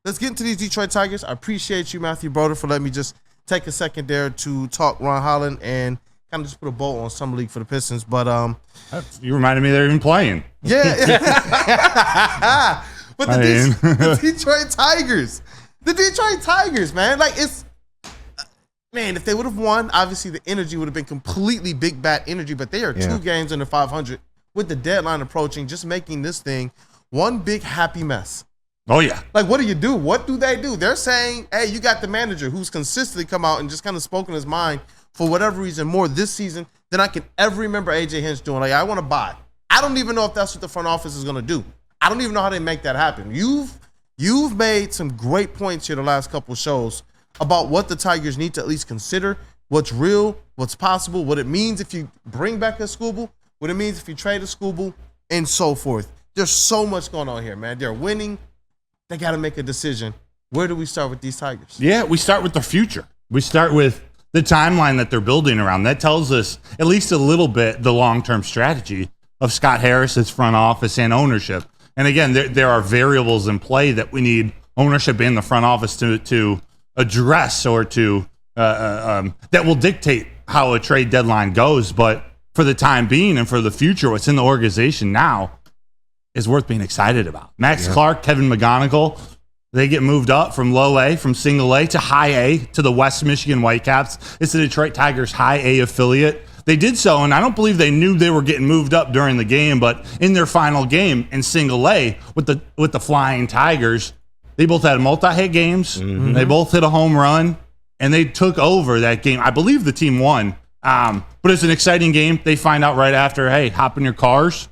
let's get into these Detroit Tigers. I appreciate you, Matthew Broder, for letting me just take a second there to talk Ron Holland and kind of just put a bow on Summer League for the Pistons. But you reminded me they're even playing. Yeah. But the Detroit Tigers, man. Like, man, if they would have won, obviously the energy would have been completely big bat energy, but they are 2 games under 500 with the deadline approaching, just making this thing one big happy mess. Oh, yeah. Like, what do you do? What do they do? They're saying, hey, you got the manager who's consistently come out and just kind of spoken his mind for whatever reason more this season than I can ever remember A.J. Hinch doing. Like, I want to buy. I don't even know if that's what the front office is going to do. I don't even know how they make that happen. You've made some great points here the last couple of shows about what the Tigers need to at least consider, what's real, what's possible, what it means if you bring back a Scooble, what it means if you trade a Scooble, and so forth. There's so much going on here, man. They're winning. They got to make a decision. Where do we start with these Tigers? Yeah, we start with the future. We start with the timeline that they're building around. That tells us at least a little bit the long-term strategy of Scott Harris's front office and ownership. And again, there are variables in play that we need ownership in the front office to address or to that will dictate how a trade deadline goes. But for the time being and for the future, what's in the organization now is worth being excited about. Max Clark, Kevin McGonigle, they get moved up from low A, from single A to high A to the West Michigan Whitecaps. It's the Detroit Tigers high A affiliate. They did so, and I don't believe they knew they were getting moved up during the game, but in their final game in single A with the Flying Tigers, they both had multi-hit games. Mm-hmm. They both hit a home run, and they took over that game. I believe the team won, but it's an exciting game. They find out right after, hey, hop in your cars,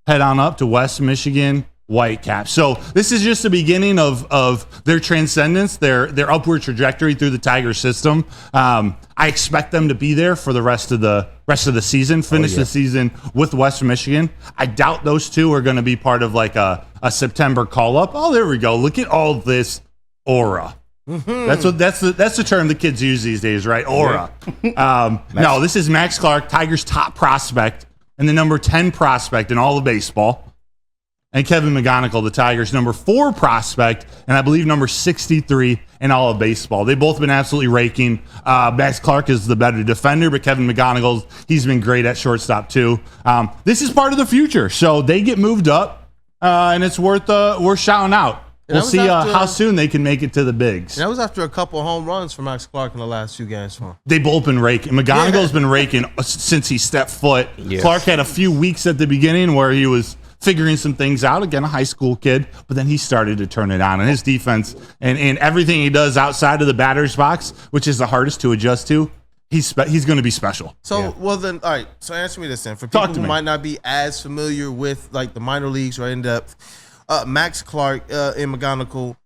head on up to West Michigan Whitecaps. So this is just the beginning of their transcendence, their upward trajectory through the Tiger system. I expect them to be there for the rest of the season, finish the season with West Michigan. I doubt those two are going to be part of like a September call-up. Oh, there we go. Look at all this aura. Mm-hmm. That's the term the kids use these days, right? Aura. No, this is Max Clark, Tigers' top prospect and the number 10 prospect in all of baseball. And Kevin McGonigle, the Tigers' number 4 prospect, and I believe number 63 in all of baseball. They've both been absolutely raking. Max Clark is the better defender, but Kevin McGonigle, he's been great at shortstop too. This is part of the future, so they get moved up, and it's worth shouting out. We'll see how soon they can make it to the bigs. That was after a couple of home runs for Max Clark in the last few games. They both been raking. McGonigle's been raking since he stepped foot. Yes. Clark had a few weeks at the beginning where he was figuring some things out. Again, a high school kid, but then he started to turn it on. And his defense and everything he does outside of the batter's box, which is the hardest to adjust to, he's going to be special. So, well then, all right. So answer me this then. For people who might not be as familiar with like the minor leagues or in depth, Max Clark and McGonigle,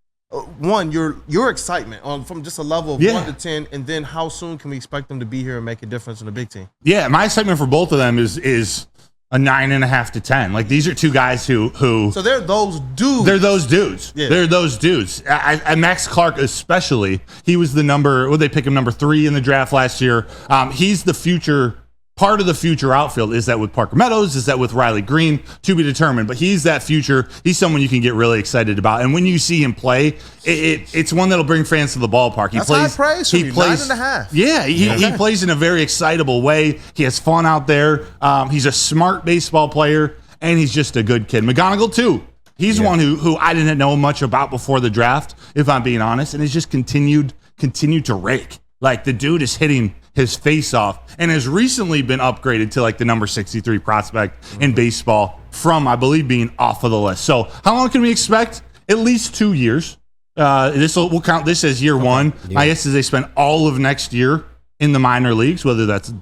one, your excitement from just a level of 1 to 10, and then how soon can we expect them to be here and make a difference in the big team? Yeah, my excitement for both of them is a 9.5 to 10. Like, these are two guys who. So they're those dudes. They're those dudes. Yeah. They're those dudes. And Max Clark especially. He was the number. They pick him number 3 in the draft last year. He's the future. Part of the future outfield. Is that with Parker Meadows? Is that with Riley Green? To be determined. But he's that future. He's someone you can get really excited about. And when you see him play, it's one that'll bring fans to the ballpark. That's high praise from you. 9.5. Yeah, he plays in a very excitable way. He has fun out there. He's a smart baseball player, and he's just a good kid. McGonigle, too. He's one who I didn't know much about before the draft, if I'm being honest, and he's just continued to rake. Like, the dude is hitting his face off and has recently been upgraded to like the number 63 prospect in baseball from, I believe, being off of the list. So how long can we expect? At least 2 years. We'll count this as year one. My guess is they spend all of next year in the minor leagues, whether that's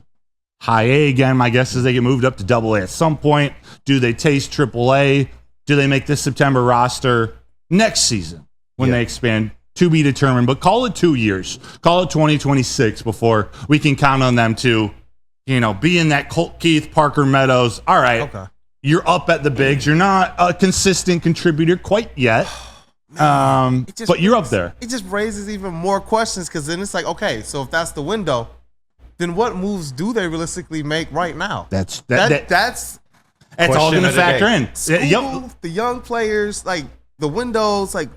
high A again. My guess is they get moved up to double A at some point. Do they taste triple A? Do they make this September roster next season when they expand? To be determined, but call it 2 years. Call it 2026 before we can count on them to, be in that Colt Keith, Parker Meadows. All right, you're up at the bigs. You're not a consistent contributor quite yet, but you're up there. It just raises even more questions because then it's like, okay, so if that's the window, then what moves do they realistically make right now? That's all going to factor in. School, the young players, like the windows, like.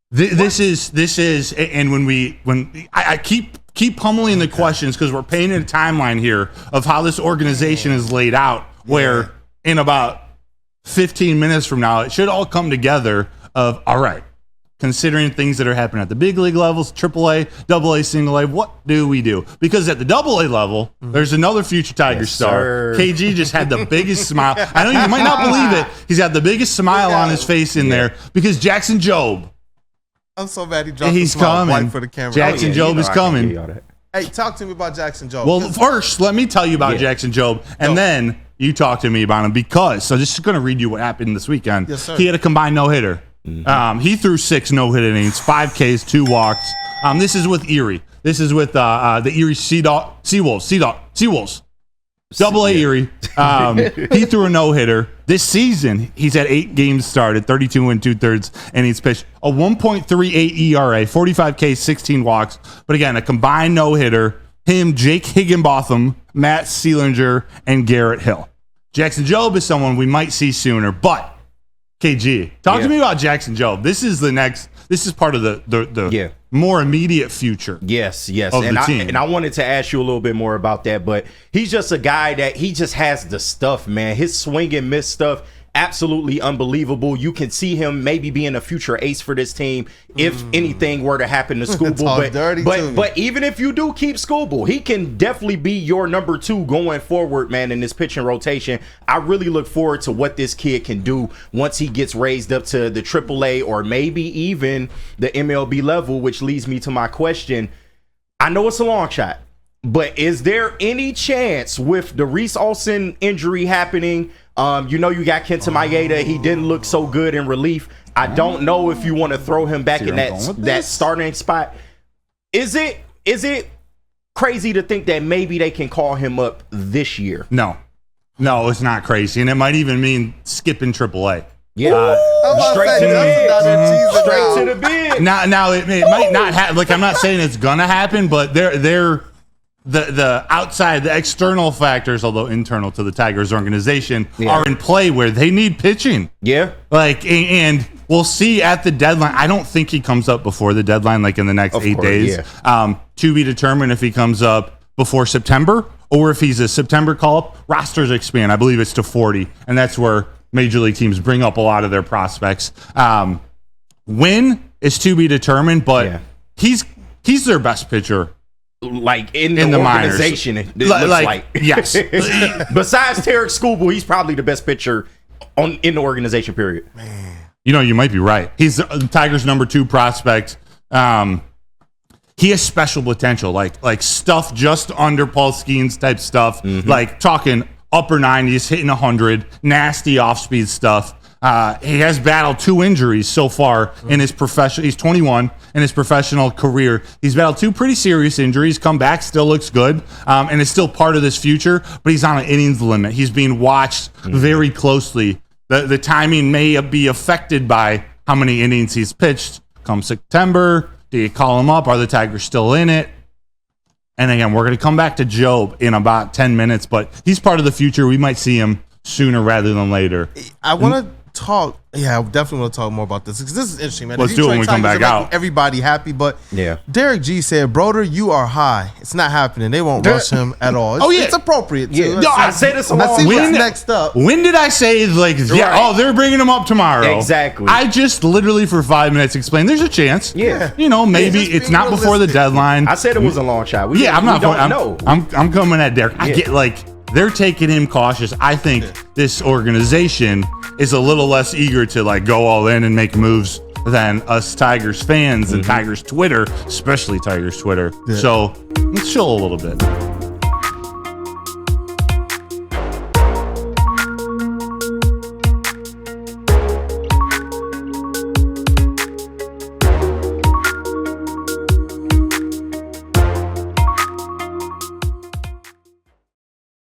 This is, and when I keep pummeling the questions because we're painting a timeline here of how this organization is laid out, where in about 15 minutes from now, it should all come together of, all right, considering things that are happening at the big league levels, AAA, AA, single A, what do we do? Because at the AA level, there's another future Tiger star. sir. KG just had the biggest smile. I know you might not believe it. He's got the biggest smile on his face in there because Jackson Jobe. I'm so mad he dropped He's the smile coming. right for the camera. Jackson Jobe is coming. Hey, talk to me about Jackson Jobe. Well, first, let me tell you about Jackson Jobe, and then you talk to me about him because, so just going to read you what happened this weekend. Yes, sir. He had a combined no-hitter. He threw 6 no-hit innings, 5 Ks, 2 walks. This is with Erie. This is with the Erie Seawolves. Double-A Erie. He threw a no-hitter. This season, he's had 8 games started, 32 and 2/3 innings pitched, a 1.38 ERA, 45 Ks, 16 walks. But again, a combined no-hitter. Him, Jake Higginbotham, Matt Seelinger, and Garrett Hill. Jackson Jobe is someone we might see sooner, but KG, talk to me about Jackson Jobe. This is part of the more immediate future. Yes. Of the team. And I wanted to ask you a little bit more about that, but he's just a guy that he just has the stuff, man. His swing and miss stuff, absolutely unbelievable. You can see him maybe being a future ace for this team if anything were to happen to Schoolboy. But even if you do keep Schoolboy, he can definitely be your number 2 going forward, man, in this pitching rotation. I really look forward to what this kid can do once he gets raised up to the AAA or maybe even the MLB level, which leads me to my question. I know it's a long shot, but is there any chance with the Reese Olson injury happening? You got Kenta Maeda. He didn't look so good in relief. I don't know if you want to throw him back in that starting spot. Is it crazy to think that maybe they can call him up this year? No, it's not crazy, and it might even mean skipping AAA. Yeah, straight to the bid. Now it might not happen. Like, I'm not saying it's gonna happen, but they're the outside, the external factors, although internal to the Tigers organization, are in play where they need pitching. Yeah. And we'll see at the deadline. I don't think he comes up before the deadline, like in the next 8 days. Yeah. To be determined if he comes up before September or if he's a September call-up. Rosters expand. I believe it's to 40, and that's where major league teams bring up a lot of their prospects. When is to be determined, but he's their best pitcher. Like in the organization, it looks like yes. Besides Tarek Schoolboy, he's probably the best pitcher in the organization. Period. Man, you might be right. He's the Tigers' number 2 prospect. He has special potential, like stuff just under Paul Skeens type stuff, like talking upper 90s, hitting 100, nasty off-speed stuff. He has battled 2 injuries so far in his professional. He's 21 in his professional career. He's battled 2 pretty serious injuries. Come back, still looks good, and is still part of this future. But he's on an innings limit. He's being watched very closely. The timing may be affected by how many innings he's pitched. Come September, do you call him up? Are the Tigers still in it? And again, we're going to come back to Jobe in about 10 minutes, but he's part of the future. We might see him sooner rather than later. I want to talk. Yeah, I definitely want to talk more about this because this is interesting, man. Let's do it when we come back out. Everybody happy, but Derek G said, "Broder, you are high. It's not happening. They won't rush him at all. It's appropriate. Too. Yeah, no, I say this a long time. What's next up. When did I say they're bringing him up tomorrow? Exactly. I just literally for 5 minutes explained there's a chance. Yeah, maybe it's not realistic. before the deadline. I said it was a long shot. I'm coming at Derek. I get they're taking him cautious. I think this organization is a little less eager to go all in and make moves than us Tigers fans and Tigers Twitter, especially Tigers Twitter. So let's chill a little bit.